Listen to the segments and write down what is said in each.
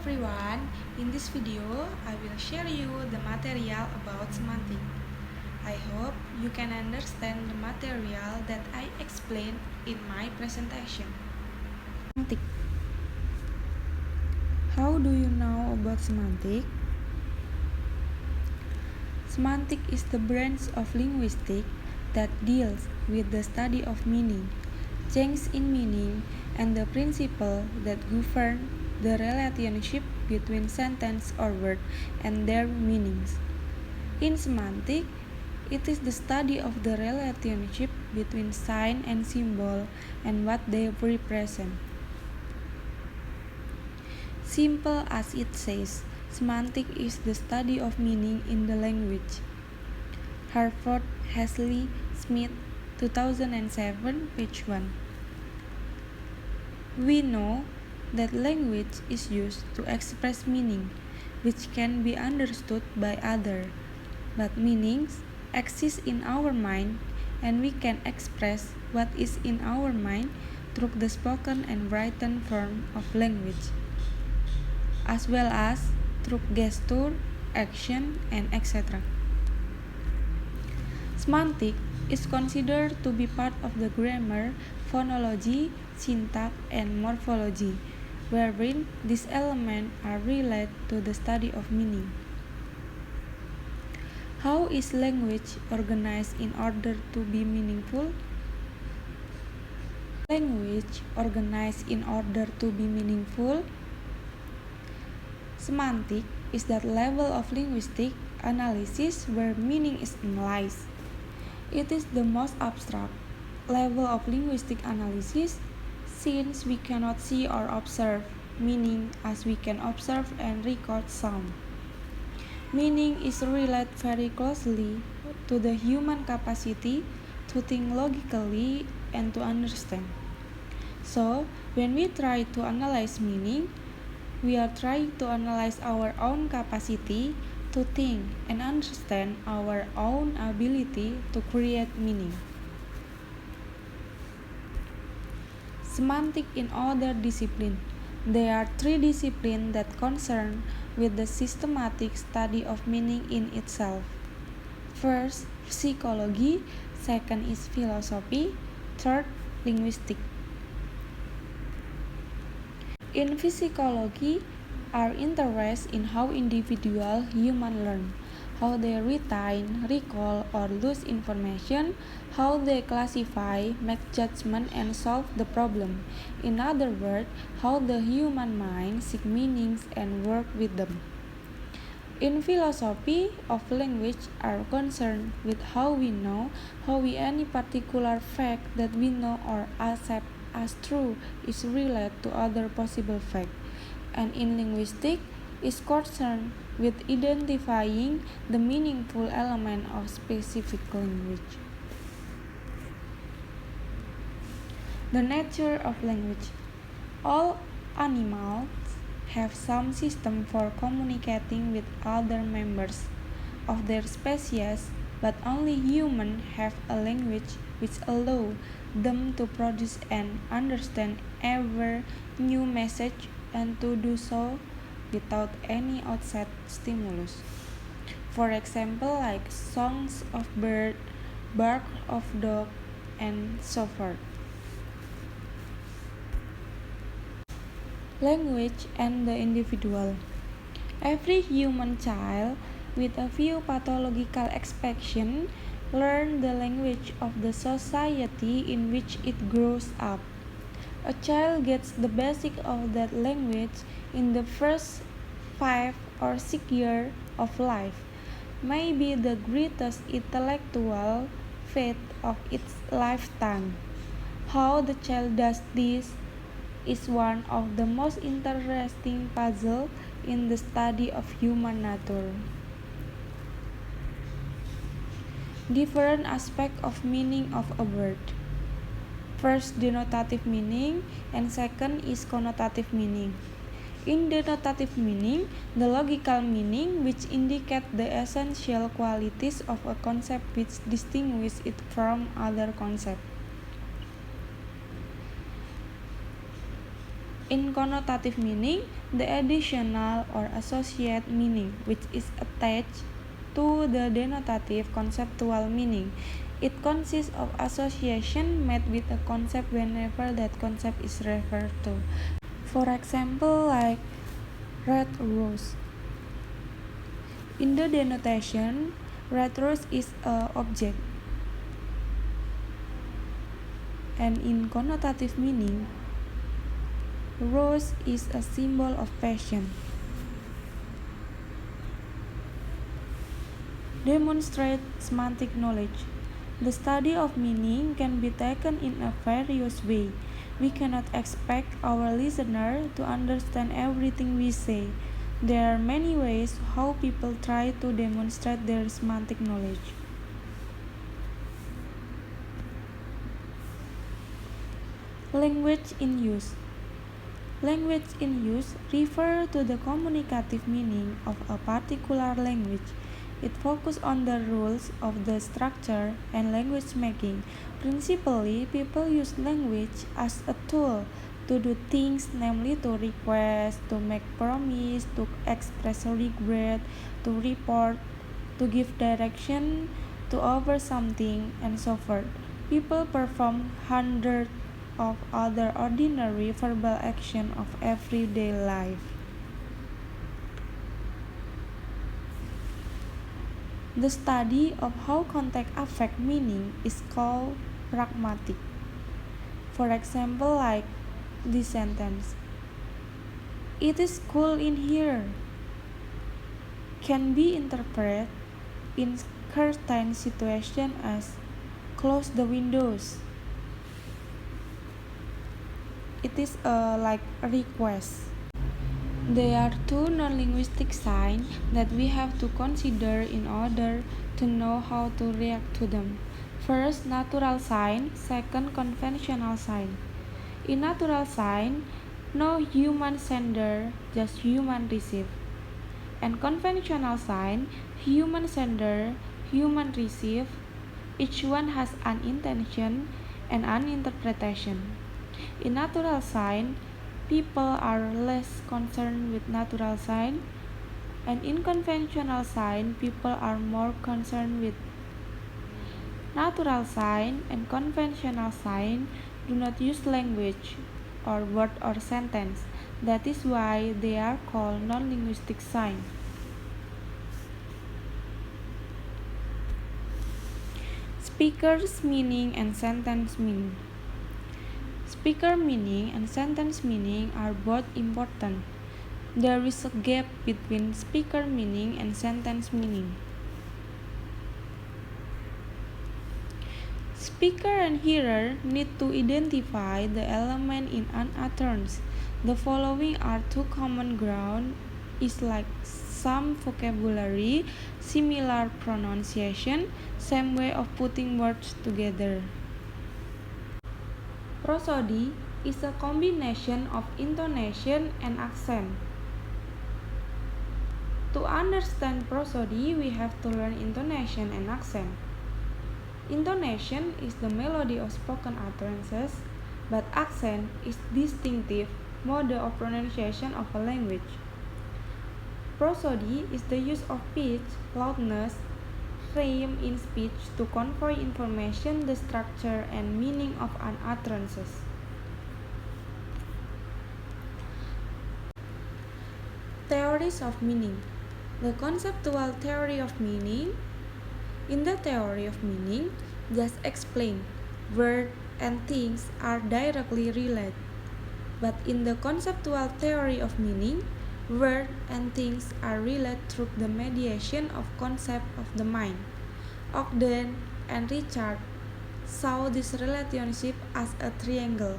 everyone, in this video I will share you the material about semantic. I hope you can understand the material that I explained in my presentation. Semantic. How do you know about semantic? Semantic is the branch of linguistics that deals with the study of meaning, change in meaning, and the principle that govern the relationship between sentence or word and their meanings. In semantic, it is the study of the relationship between sign and symbol and what they represent. Simple as it says, semantic is the study of meaning in the language. Harvard Hasley Smith 2007, page 1. We know that language is used to express meaning, which can be understood by others, but meanings exist in our mind, and we can express what is in our mind through the spoken and written form of language, as well as through gesture, action, and etc. Semantic is considered to be part of the grammar, phonology, syntax, and morphology, wherein these elements are related to the study of meaning. How is language organized in order to be meaningful? Language organized in order to be meaningful. Semantic is that level of linguistic analysis where meaning is analyzed. It is the most abstract level of linguistic analysis since we cannot see or observe meaning as we can observe and record sound. Meaning is related very closely to the human capacity to think logically and to understand. So, when we try to analyze meaning, we are trying to analyze our own capacity to think and understand our own ability to create meaning. Semantic in other discipline. There are three disciplines that concern with the systematic study of meaning in itself. First, psychology. Second is philosophy. Third, linguistics. In psychology, our interest in how individual humans learn, how they retain, recall, or lose information, how they classify, make judgment, and solve the problem. In other words, how the human mind seeks meanings and work with them. In philosophy of language are concerned with how we know, how we any particular fact that we know or accept as true is related to other possible facts, and in linguistics is concerned with identifying the meaningful element of specific language. The nature of language. All animals have some system for communicating with other members of their species, but only humans have a language which allows them to produce and understand every new message and to do so without any outside stimulus. For example, like songs of bird, bark of dog, and so forth. Language and the individual. Every human child with a few pathological exceptions learn the language of the society in which it grows up. A child gets the basic of that language in the first 5 or 6 years of life, may be the greatest intellectual feat of its lifetime. How the child does this is one of the most interesting puzzles in the study of human nature. Different aspects of meaning of a word. First, denotative meaning, and second is connotative meaning. In denotative meaning, the logical meaning which indicates the essential qualities of a concept which distinguish it from other concepts. In connotative meaning, the additional or associate meaning which is attached to the denotative conceptual meaning. It consists of association made with a concept whenever that concept is referred to. For example, like red rose. In the denotation, red rose is an object. And in connotative meaning, rose is a symbol of passion. Demonstrate semantic knowledge. The study of meaning can be taken in a various way. We cannot expect our listener to understand everything we say. There are many ways how people try to demonstrate their semantic knowledge. Language in use. Language in use refers to the communicative meaning of a particular language. It focuses on the rules of the structure and language making. Principally, people use language as a tool to do things, namely to request, to make promise, to express regret, to report, to give direction, to offer something, and so forth. People perform hundreds of other ordinary verbal actions of everyday life. The study of how context affects meaning is called pragmatic. For example, like this sentence, "It is cool in here," can be interpreted in certain situation as "close the windows." It is like a request. There are two non-linguistic signs that we have to consider in order to know how to react to them. First, natural sign. Second, conventional sign. In natural sign, no human sender, just human receive. And conventional sign, human sender, human receive. Each one has an intention and an interpretation. In natural sign, people are less concerned with natural sign, and in conventional sign, people are more concerned with natural sign, and conventional sign do not use language or word or sentence. That is why they are called non-linguistic sign. Speaker's meaning and sentence meaning. Speaker meaning and sentence meaning are both important. There is a gap between speaker meaning and sentence meaning. Speaker and hearer need to identify the element in an utterance. The following are two common ground is like some vocabulary, similar pronunciation, same way of putting words together. Prosody is a combination of intonation and accent. To understand prosody, we have to learn intonation and accent. Intonation is the melody of spoken utterances, but accent is distinctive mode of pronunciation of a language. Prosody is the use of pitch, loudness, rhyme in speech to convey information, the structure, and meaning of an utterances. Theories of meaning. The conceptual theory of meaning. In the theory of meaning, just explain, words and things are directly related. But in the conceptual theory of meaning, words and things are related through the mediation of concept of the mind. Ogden and Richard saw this relationship as a triangle.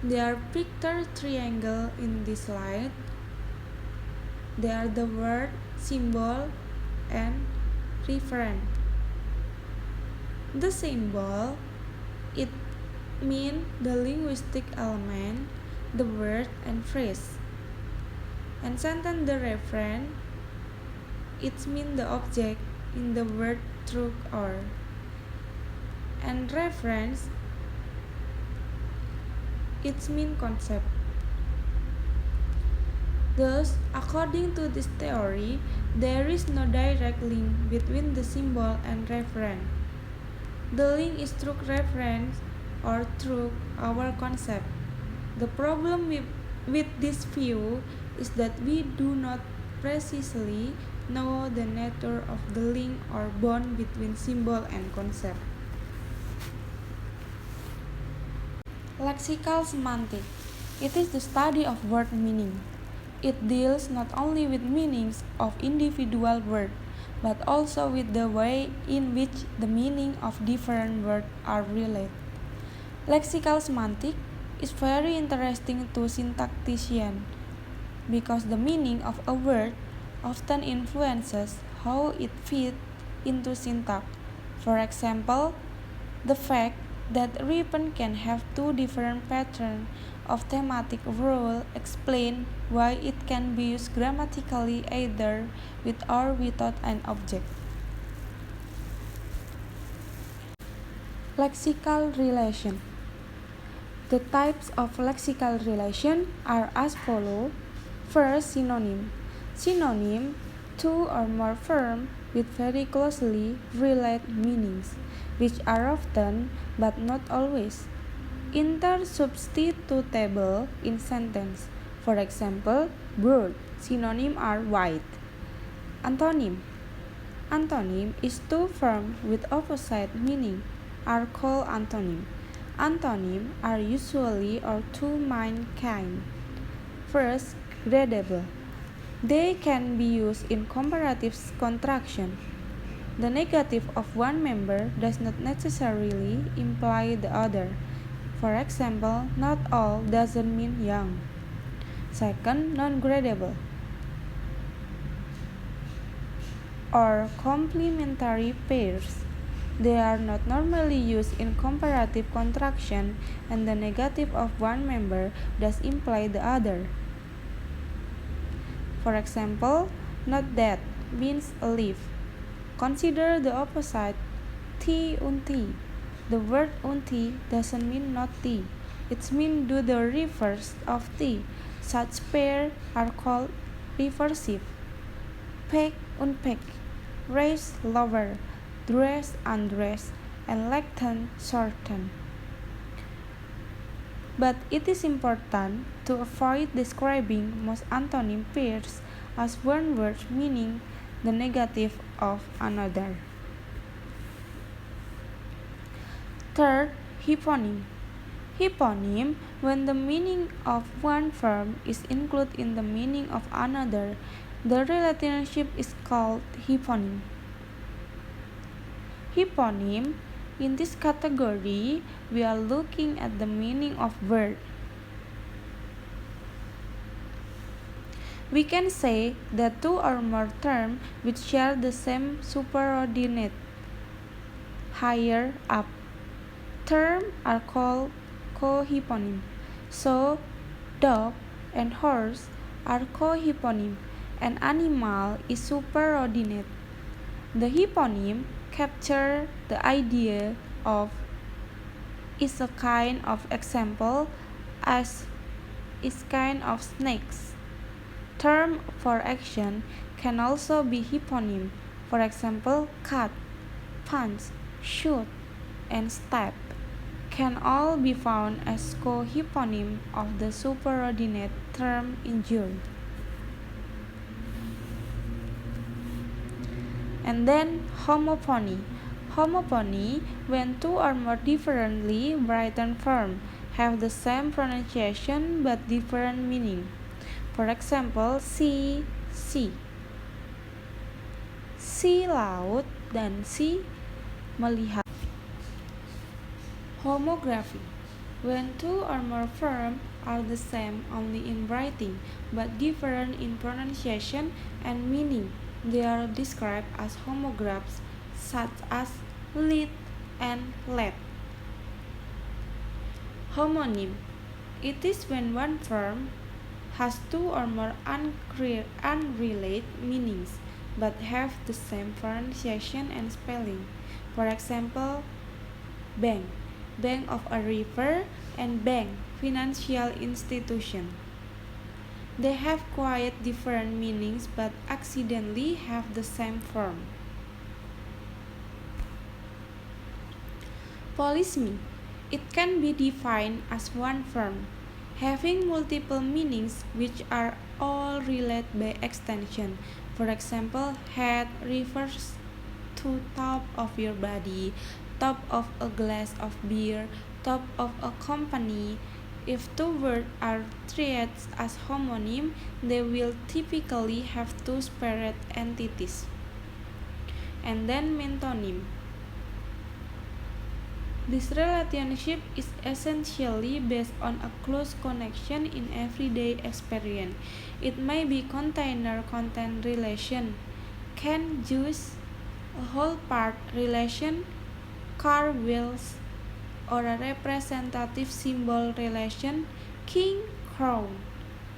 There are pictured triangle in this slide. They are the word, symbol, and referent. The symbol, it means the linguistic element, the word and phrase. And sentence the referent, it means the object in the word truth or. And reference, its main concept. Thus, according to this theory, there is no direct link between the symbol and referent. The link is through reference or through our concept. The problem with this view is that we do not precisely know the nature of the link or bond between symbol and concept. Lexical semantic. It is the study of word meaning. It deals not only with meanings of individual words, but also with the way in which the meaning of different words are related. Lexical semantic is very interesting to syntacticians because the meaning of a word often influences how it fits into syntax. For example, the fact that ribbon can have two different patterns of thematic rule explain why it can be used grammatically either with or without an object. Lexical relation. The types of lexical relation are as follows. First, synonym. Synonym, two or more terms with very closely related meanings, which are often, but not always, intersubstitutable in sentence. For example, bird, synonym are white. Antonym. Antonym is two terms with opposite meaning are called antonym. Antonym are usually of two main kinds. First, gradable. They can be used in comparative contraction. The negative of one member does not necessarily imply the other. For example, not all doesn't mean young. Second, non-gradable or complementary pairs. They are not normally used in comparative contraction, and the negative of one member does imply the other. For example, not dead means alive. Consider the opposite T unti. The word unti doesn't mean not T. It means do the reverse of T. Such pairs are called reversive. Pack unpack, raise lower, dress undress, and lengthen shorten. But it is important to avoid describing most antonym pairs as one word meaning the negative of another. Third, hyponym. Hyponym, when the meaning of one term is included in the meaning of another, the relationship is called hyponym. Hyponym, in this category, we are looking at the meaning of word. We can say that two or more terms which share the same superordinate, higher up, term are called cohyponym. So, dog and horse are cohyponym. An animal is superordinate. The hyponym captures the idea of is a kind of example as is kind of snakes. Term for action can also be hyponym. For example, cut, punch, shoot, and stab can all be found as cohyponym of the superordinate term injury. And then homophony. Homophony, when two or more differently written forms have the same pronunciation but different meaning. For example, see, laut, dan si melihat. Homography, when two or more forms are the same only in writing but different in pronunciation and meaning, they are described as homographs, such as lit and let. Homonym, it is when one form has two or more unrelated meanings but have the same pronunciation and spelling. For example, bank of a river, and bank financial institution. They have quite different meanings but accidentally have the same form. Policeman. It can be defined as one form, having multiple meanings which are all related by extension. For example, head refers to top of your body, top of a glass of beer, top of a company. If two words are treated as homonym, they will typically have two separate entities. And then mentonym. This relationship is essentially based on a close connection in everyday experience. It may be container-content relation, can juice, a whole part relation, car wheels, or a representative symbol relation, king, crown.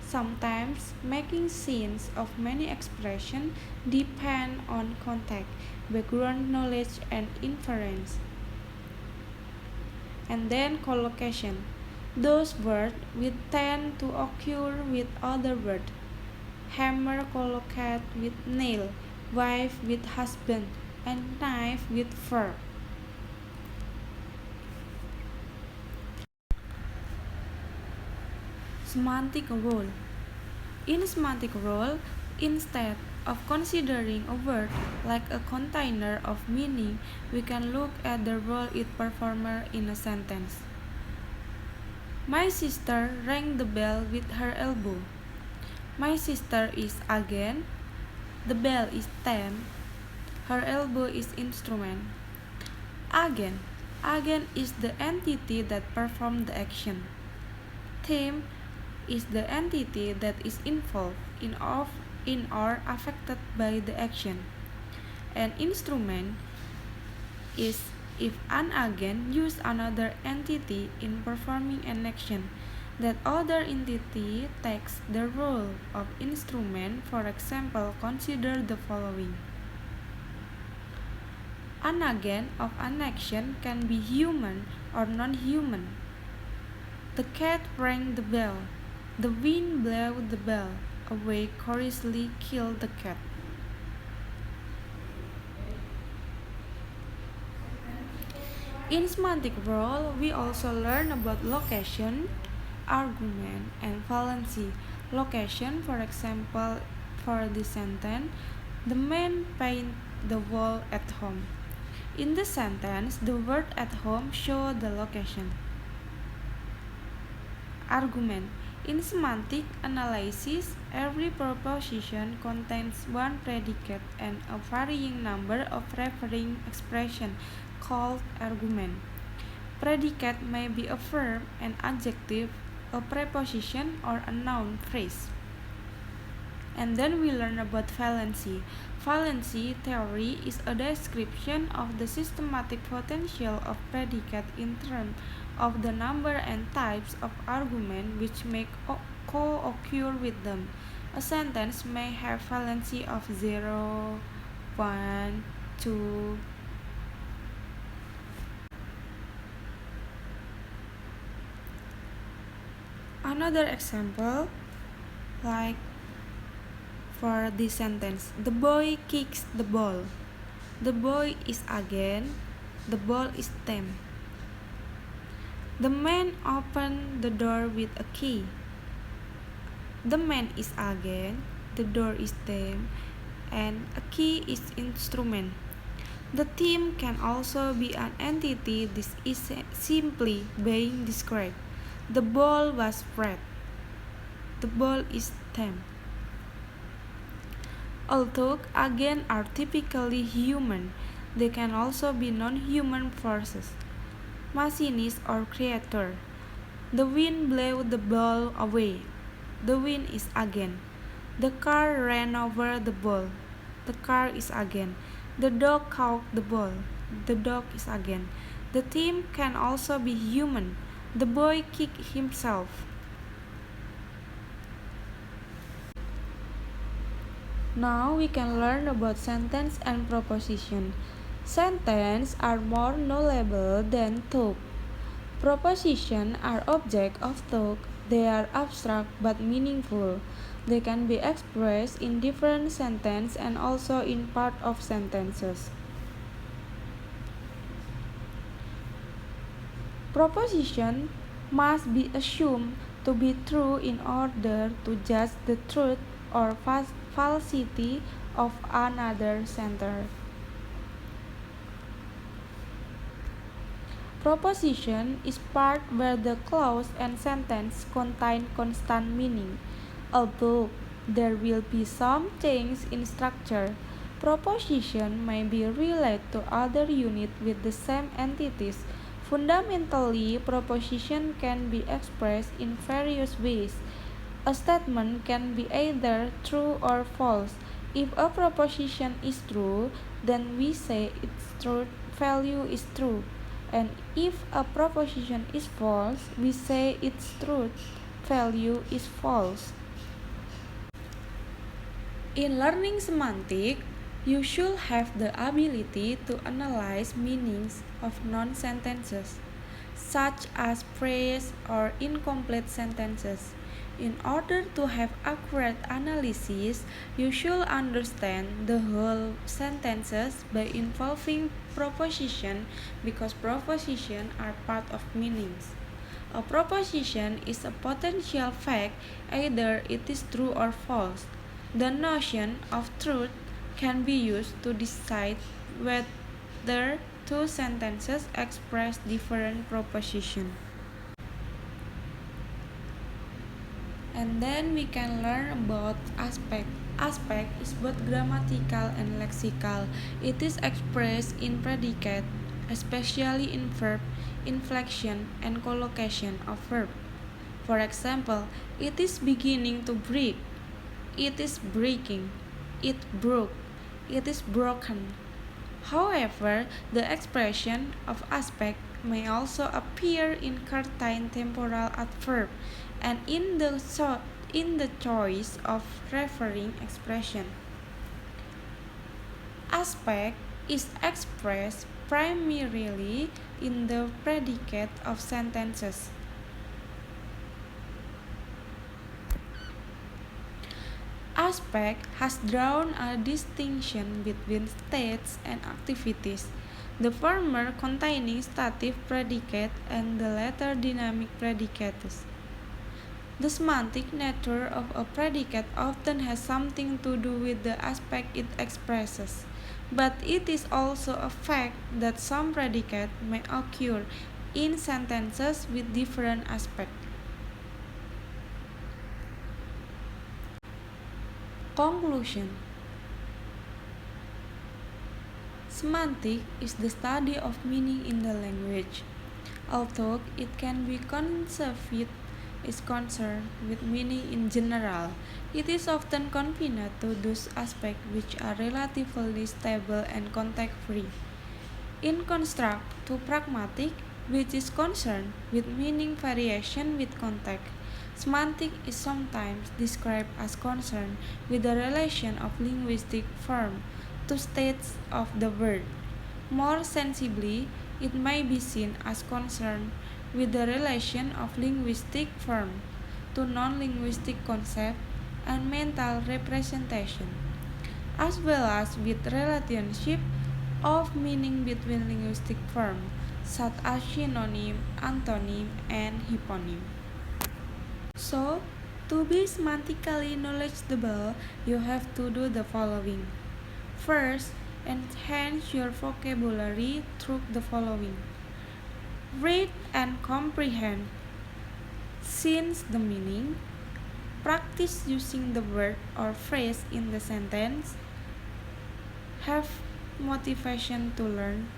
Sometimes making sense of many expressions depend on context, background knowledge, and inference. And then collocation. Those words will tend to occur with other words. Hammer collocate with nail, wife with husband, and knife with fork. Semantic role. In semantic role, instead of considering a word like a container of meaning, we can look at the role it performs in a sentence. My sister rang the bell with her elbow. My sister is agent, the bell is theme, her elbow is instrument. Agent. Agent is the entity that performs the action. Theme is the entity that is involved in or affected by the action. An instrument is if an agent uses another entity in performing an action. That other entity takes the role of instrument. For example, consider the following. An agent of an action can be human or non-human. The cat rang the bell. The wind blew the bell away, courageously killed the cat. In semantic role, we also learn about location, argument, and valency. Location, for example, for this sentence, the man painted the wall at home. In the sentence, the word at home shows the location. Argument. In semantic analysis, every proposition contains one predicate and a varying number of referring expressions called argument. Predicate may be a verb, an adjective, a preposition, or a noun phrase. And then we learn about valency. Valency theory is a description of the systematic potential of predicate in terms of the number and types of argument which may co-occur with them. A sentence may have valency of 0, 1, 2. Another example, like for this sentence, the boy kicks the ball. The boy is agent, the ball is theme. The man opened the door with a key. The man is agent, the door is theme, and a key is instrument. The theme can also be an entity. This is simply being described. The ball was red. The ball is theme. Although agents are typically human, they can also be non-human forces, machinist or creator. The wind blew the ball away. The wind is agent. The car ran over the ball. The car is agent. The dog caught the ball. The dog is agent. The theme can also be human. The boy kicked himself. Now we can learn about sentence and proposition. Sentences are more knowable than thought. Propositions are objects of thought. They are abstract but meaningful. They can be expressed in different sentences and also in part of sentences. Proposition must be assumed to be true in order to judge the truth or falsity of another sentence. Proposition is part where the clause and sentence contain constant meaning. Although there will be some change in structure, proposition may be related to other units with the same entities. Fundamentally, proposition can be expressed in various ways. A statement can be either true or false. If a proposition is true, then we say its truth value is true. And if a proposition is false, we say its truth value is false. In learning semantics, you should have the ability to analyze meanings of non-sentences, such as phrases or incomplete sentences. In order to have accurate analysis, you should understand the whole sentences by involving proposition because propositions are part of meanings. A proposition is a potential fact, either it is true or false. The notion of truth can be used to decide whether two sentences express different propositions. And then we can learn about aspect. Aspect is both grammatical and lexical. It is expressed in predicate, especially in verb, inflection, and collocation of verb. For example, it is beginning to break. It is breaking. It broke. It is broken. However, the expression of aspect may also appear in certain temporal adverb and in the choice of referring expression. Aspect is expressed primarily in the predicate of sentences. Aspect has drawn a distinction between states and activities, the former containing stative predicate and the latter dynamic predicates. The semantic nature of a predicate often has something to do with the aspect it expresses, but it is also a fact that some predicate may occur in sentences with different aspects. Conclusion. Semantics is the study of meaning in the language. Although it can be conceived is concerned with meaning in general, it is often confined to those aspects which are relatively stable and context-free. In contrast to pragmatic, which is concerned with meaning variation with context, semantics is sometimes described as concerned with the relation of linguistic form to states of the word. More sensibly, it may be seen as concerned with the relation of linguistic form to non-linguistic concept and mental representation, as well as with relationship of meaning between linguistic forms, such as synonym, antonym, and hyponym. So, to be semantically knowledgeable, you have to do the following. First, enhance your vocabulary through the following. Read and comprehend. Sense the meaning. Practice using the word or phrase in the sentence. Have motivation to learn.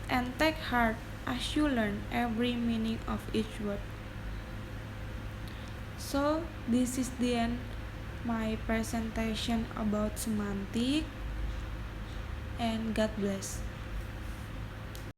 And take heart as you learn every meaning of each word. So, this is the end my presentation about semantics, and God bless.